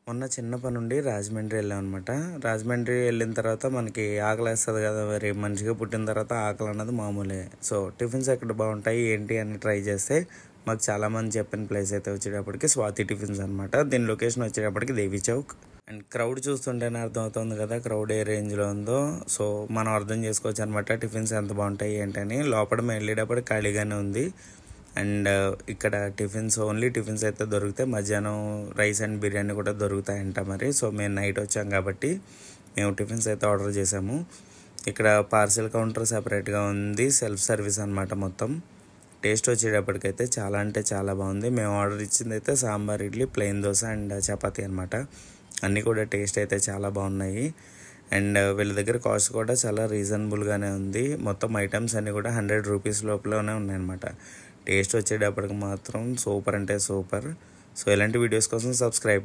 మొన్న చిన్న పని నుండి రాజమండ్రి వెళ్ళామన్నమాట. రాజమండ్రి వెళ్ళిన తర్వాత మనకి ఆకలేస్తుంది కదా, మరి మనిషిగా పుట్టిన తర్వాత ఆకలి అన్నది మామూలే. సో టిఫిన్స్ ఎక్కడ బాగుంటాయి ఏంటి అని ట్రై చేస్తే మాకు చాలామంది చెప్పిన ప్లేస్ అయితే వచ్చేటప్పటికి స్వాతి టిఫిన్స్ అనమాట. దీని లొకేషన్ వచ్చేటప్పటికి దేవి చౌక్. అండ్ క్రౌడ్ చూస్తుంటేనే అర్థమవుతుంది కదా క్రౌడ్ ఏ రేంజ్లో ఉందో. సో మనం అర్థం చేసుకోవచ్చు అనమాట టిఫిన్స్ ఎంత బాగుంటాయి ఏంటని. లోపల మేము వెళ్ళేటప్పటికి ఖాళీగానే ఉంది. అండ్ ఇక్కడ ఓన్లీ టిఫిన్స్ అయితే దొరుకుతాయి. మధ్యాహ్నం రైస్ అండ్ బిర్యానీ కూడా దొరుకుతాయంట మరి. సో మేము నైట్ వచ్చాం కాబట్టి మేము టిఫిన్స్ అయితే ఆర్డర్ చేసాము. ఇక్కడ పార్సిల్ కౌంటర్ సెపరేట్గా ఉంది, సెల్ఫ్ సర్వీస్ అనమాట మొత్తం. టేస్ట్ వచ్చేటప్పటికైతే చాలా అంటే చాలా బాగుంది. మేము ఆర్డర్ ఇచ్చింది అయితే సాంబార్, ఇడ్లీ, ప్లెయిన్ దోశ అండ్ చపాతీ అనమాట. అన్నీ కూడా టేస్ట్ అయితే చాలా బాగున్నాయి. అండ్ వీళ్ళ దగ్గర కాస్ట్ కూడా చాలా రీజనబుల్గానే ఉంది. మొత్తం ఐటమ్స్ అన్నీ కూడా 100 రూపీస్ లోపలనే ఉన్నాయన్నమాట. టేస్ట్ వచ్చేటప్పటికి మాత్రం సూపర్ అంటే సూపర్. సో ఇలాంటి వీడియోస్ కోసం సబ్స్క్రైబ్.